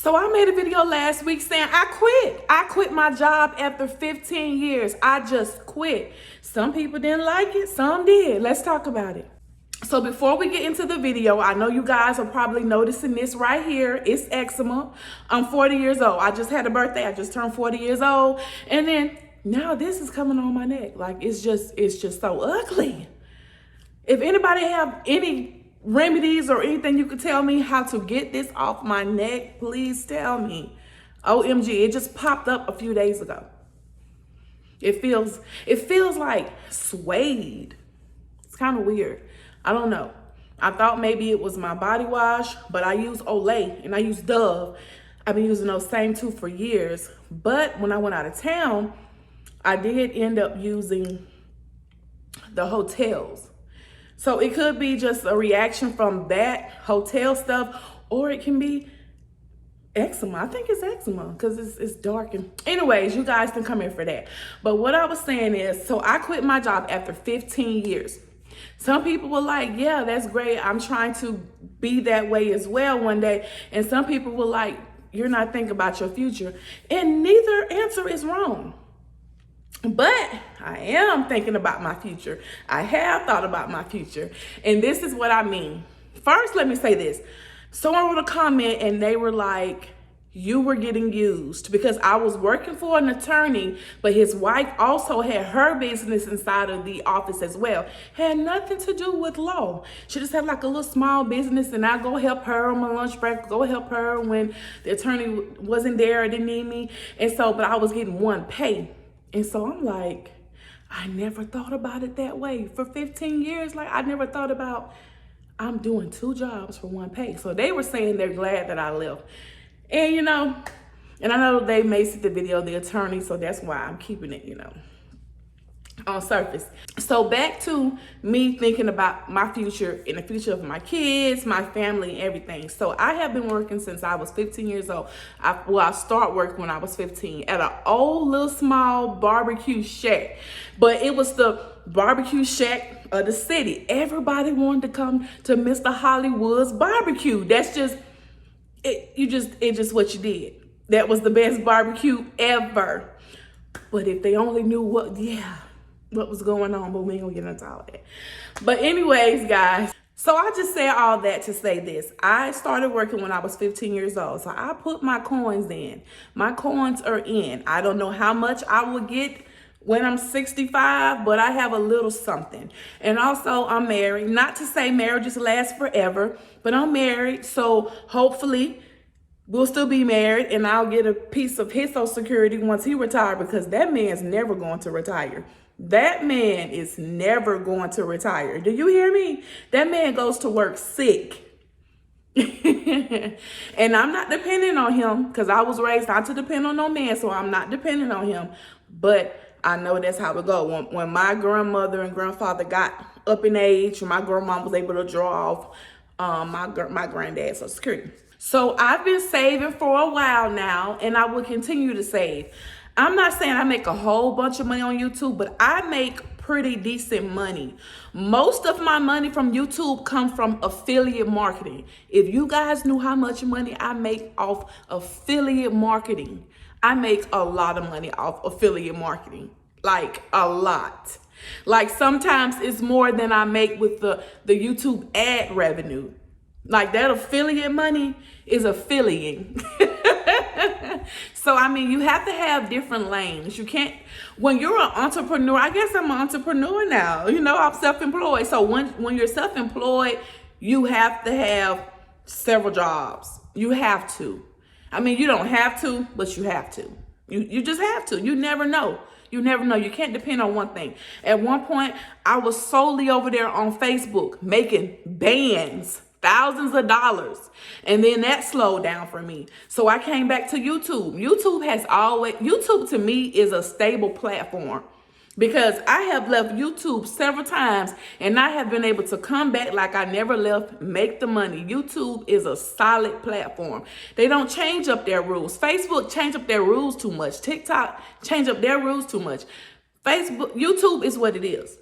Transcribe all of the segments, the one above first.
So I made a video last week saying I quit. I quit my job after 15 years. I just quit. Some people didn't like it, some did. Let's talk about it. So before we get into the video, I know you guys are probably noticing this right here. It's eczema. I'm 40 years old. I just had a birthday. I just turned 40 years old. And then now this is coming on my neck. Like it's just so ugly. If anybody have any remedies or anything you could tell me how to get this off my neck, please tell me. OMG, it just popped up a few days ago. It feels like suede. It's kind of weird. I don't know. I thought maybe it was my body wash, but I use Olay and I use Dove. I've been using those same two for years. But when I went out of town, I did end up using the Hotels. So it could be just a reaction from that hotel stuff, or it can be eczema. I think it's eczema because it's dark. And anyways, you guys can come in for that. But what I was saying is, so I quit my job after 15 years. Some people were like, yeah, that's great. I'm trying to be that way as well one day. And some people were like, you're not thinking about your future. And neither answer is wrong. But I am thinking about my future. I have thought about my future. And this is what I mean. First, let me say this. Someone wrote a comment and they were like, you were getting used, because I was working for an attorney, but his wife also had her business inside of the office as well. Had nothing to do with law. She just had like a little small business, and I go help her on my lunch break, go help her when the attorney wasn't there or didn't need me. And so, but I was getting one pay. And so I'm like, I never thought about it that way. For 15 years, like I never thought about I'm doing two jobs for one pay. So they were saying they're glad that I left. And you know, and I know they may see the video, the attorney, so that's why I'm keeping it, you know, on surface. So back to me thinking about my future and the future of my kids, my family, and everything. So I have been working since I was 15 years old. I started working when I was 15 at an old little small barbecue shack. But it was the barbecue shack of the city. Everybody wanted to come to Mr. Hollywood's barbecue. That's just, it's just what you did. That was the best barbecue ever. But if they only knew what was going on, but we ain't gonna get into all that. But anyways, guys, so I just said all that to say this. I started working when I was 15 years old. So I put my coins in. My coins are in. I don't know how much I will get when I'm 65, but I have a little something. And also I'm married. Not to say marriages last forever, but I'm married. So hopefully we'll still be married, and I'll get a piece of his Social Security once he retires, because that man's never going to retire. That man is never going to retire. Do you hear me? That man goes to work sick. And I'm not depending on him, because I was raised not to depend on no man, so I'm not depending on him. But I know that's how it goes. When my grandmother and grandfather got up in age, my grandma was able to draw off my granddad's Social Security. So I've been saving for a while now, and I will continue to save. I'm not saying I make a whole bunch of money on YouTube, but I make pretty decent money. Most of my money from YouTube comes from affiliate marketing. If you guys knew how much money I make off affiliate marketing, I make a lot of money off affiliate marketing, like a lot. Like sometimes it's more than I make with the YouTube ad revenue. Like that affiliate money is affiliating. So, I mean, you have to have different lanes. You can't, when you're an entrepreneur, I guess I'm an entrepreneur now, you know, I'm self-employed. So when you're self-employed, you have to have several jobs. You have to. I mean, you don't have to, but you have to. You just have to. You never know. You never know. You can't depend on one thing. At one point, I was solely over there on Facebook making bands. Thousands of dollars. And then that slowed down for me. So I came back to YouTube. YouTube to me is a stable platform, because I have left YouTube several times and I have been able to come back like I never left, make the money. YouTube is a solid platform. They don't change up their rules. Facebook change up their rules too much. TikTok change up their rules too much. YouTube is what it is.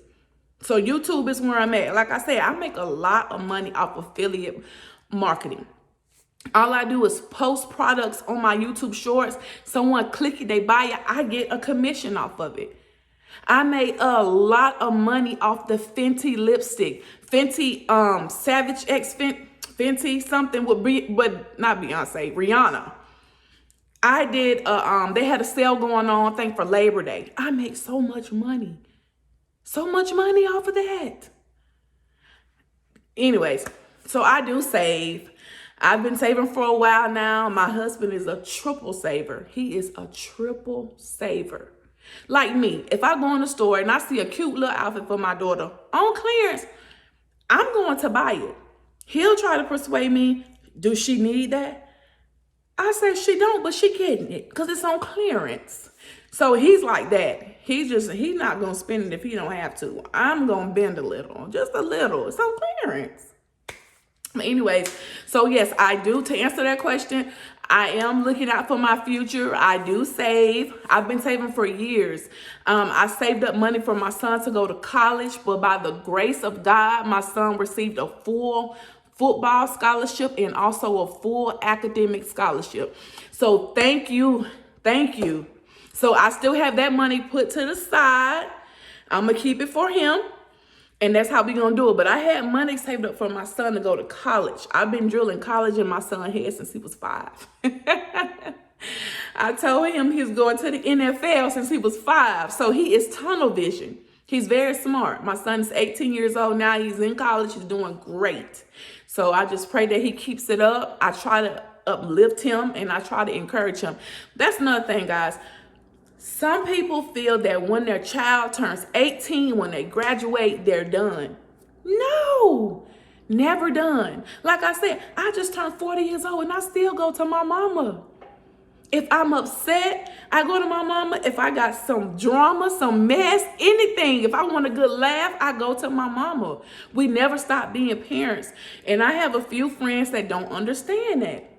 So YouTube is where I'm at. Like I said, I make a lot of money off affiliate marketing. All I do is post products on my YouTube shorts. Someone click it, they buy it, I get a commission off of it. I made a lot of money off the Fenty lipstick. Fenty Savage X Fenty something would be, but not Beyonce, Rihanna. I did they had a sale going on, I think for Labor Day. I made so much money. So much money off of that. Anyways, so I do save. I've been saving for a while now. My husband is a triple saver. He is a triple saver. Like me, if I go in the store and I see a cute little outfit for my daughter on clearance, I'm going to buy it. He'll try to persuade me, do she need that? I say she don't, but she getting it because it's on clearance. So he's like that. He's not going to spend it if he don't have to. I'm going to bend a little, just a little. It's on clearance. But anyways, so yes, I do. To answer that question, I am looking out for my future. I do save. I've been saving for years. I saved up money for my son to go to college, but by the grace of God, my son received a full football scholarship and also a full academic scholarship. So thank you. Thank you. So I still have that money put to the side. I'm going to keep it for him. And that's how we going to do it. But I had money saved up for my son to go to college. I've been drilling college in my son's head since he was 5. I told him he's going to the NFL since he was 5. So he is tunnel vision. He's very smart. My son is 18 years old now. He's in college. He's doing great. So I just pray that he keeps it up. I try to uplift him and I try to encourage him. That's another thing, guys. Some people feel that when their child turns 18, when they graduate, they're done. No, never done. Like I said, I just turned 40 years old and I still go to my mama. If I'm upset, I go to my mama. If I got some drama, some mess, anything, if I want a good laugh, I go to my mama. We never stop being parents. And I have a few friends that don't understand that.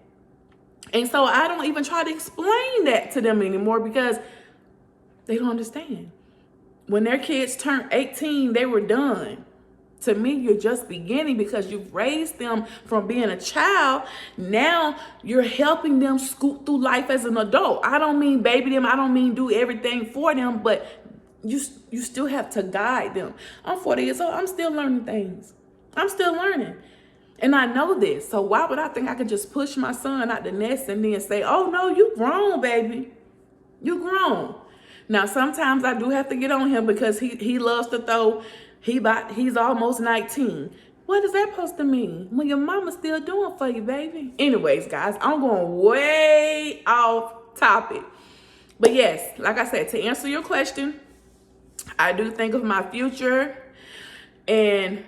And so I don't even try to explain that to them anymore because they don't understand. When their kids turned 18, they were done. To me, you're just beginning because you've raised them from being a child. Now you're helping them scoot through life as an adult. I don't mean baby them. I don't mean do everything for them, but you still have to guide them. I'm 40 years old. I'm still learning things. I'm still learning. And I know this. So why would I think I could just push my son out the nest and then say, oh, no, you grown, baby. You grown. Now, sometimes I do have to get on him because he loves to throw. He's almost 19. What is that supposed to mean? When your mama's still doing for you, baby. Anyways, guys, I'm going way off topic. But yes, like I said, to answer your question, I do think of my future and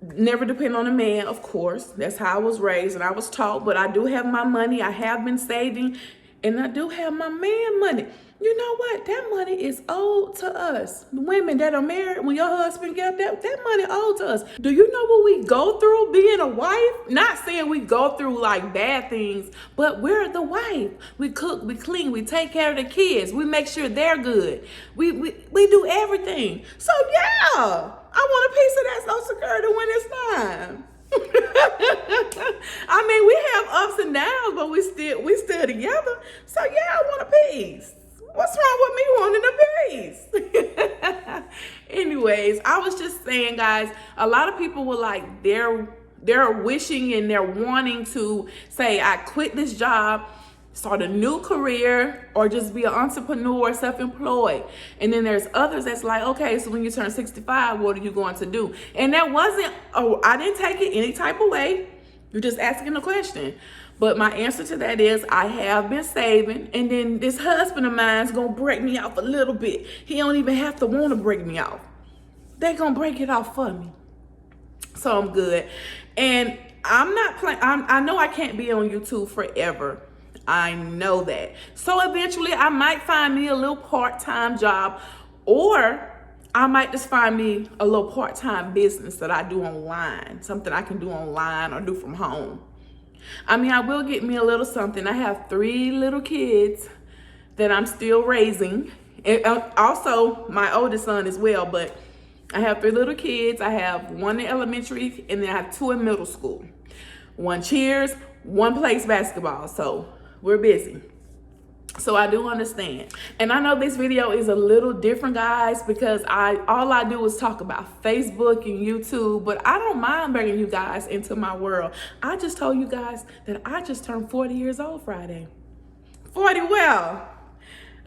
never depend on a man, of course. That's how I was raised and I was taught. But I do have my money. I have been saving and I do have my man money. You know what? That money is owed to us. The women that are married, when your husband get that money owed to us. Do you know what we go through being a wife? Not saying we go through like bad things, but we're the wife. We cook, we clean, we take care of the kids. We make sure they're good. We do everything. So yeah, I want a piece of that Social Security when it's time. I mean, we have ups and downs, but we still together. So yeah, I want a piece. What's wrong with me wanting a piece? Anyways, I was just saying, guys, a lot of people were like, they're wishing and they're wanting to say, I quit this job, start a new career, or just be an entrepreneur, self-employed. And then there's others that's like, okay, so when you turn 65, what are you going to do? And that wasn't, I didn't take it any type of way. You're just asking a question. But my answer to that is I have been saving, and then this husband of mine is going to break me off a little bit. He don't even have to want to break me off. They're going to break it off for me. So I'm good. And I'm not playing. I know I can't be on YouTube forever. I know that. So eventually I might find me a little part-time job, or I might just find me a little part-time business that I do online, something I can do online or do from home. I mean, I will get me a little something. I have 3 little kids that I'm still raising. And also my oldest son as well, but I have 3 little kids. I have 1 in elementary and then I have 2 in middle school. 1 cheers, one plays basketball, so we're busy. So I do understand. And I know this video is a little different, guys, because all I do is talk about Facebook and YouTube, but I don't mind bringing you guys into my world. I just told you guys that I just turned 40 years old Friday. 40 well.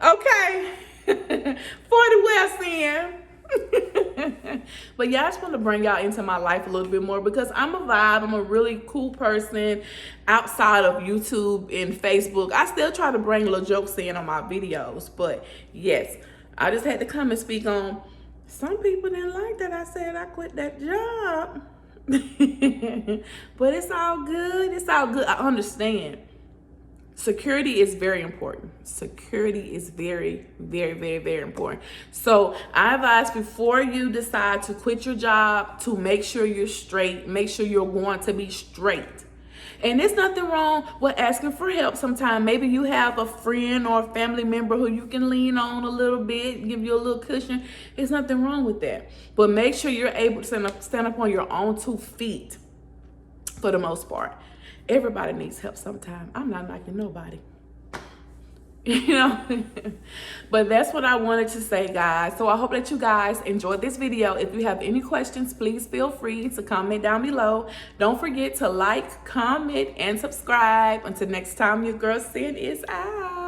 Okay. 40 well, Sam. But yeah, I just want to bring y'all into my life a little bit more because I'm a vibe. I'm a really cool person outside of YouTube and Facebook. I still try to bring little jokes in on my videos, but yes, I just had to come and speak on. Some people didn't like that I said I quit that job. But it's all good. It's all good. I understand. Security is very important. Security is very, very, very, very important. So I advise before you decide to quit your job to make sure you're straight. Make sure you're going to be straight. And there's nothing wrong with asking for help sometimes. Maybe you have a friend or a family member who you can lean on a little bit, give you a little cushion. There's nothing wrong with that. But make sure you're able to stand up on your own 2 feet for the most part. Everybody needs help sometime. I'm not knocking nobody. You know, but that's what I wanted to say, guys. So I hope that you guys enjoyed this video. If you have any questions, please feel free to comment down below. Don't forget to like, comment, and subscribe. Until next time, your girl Sin is out.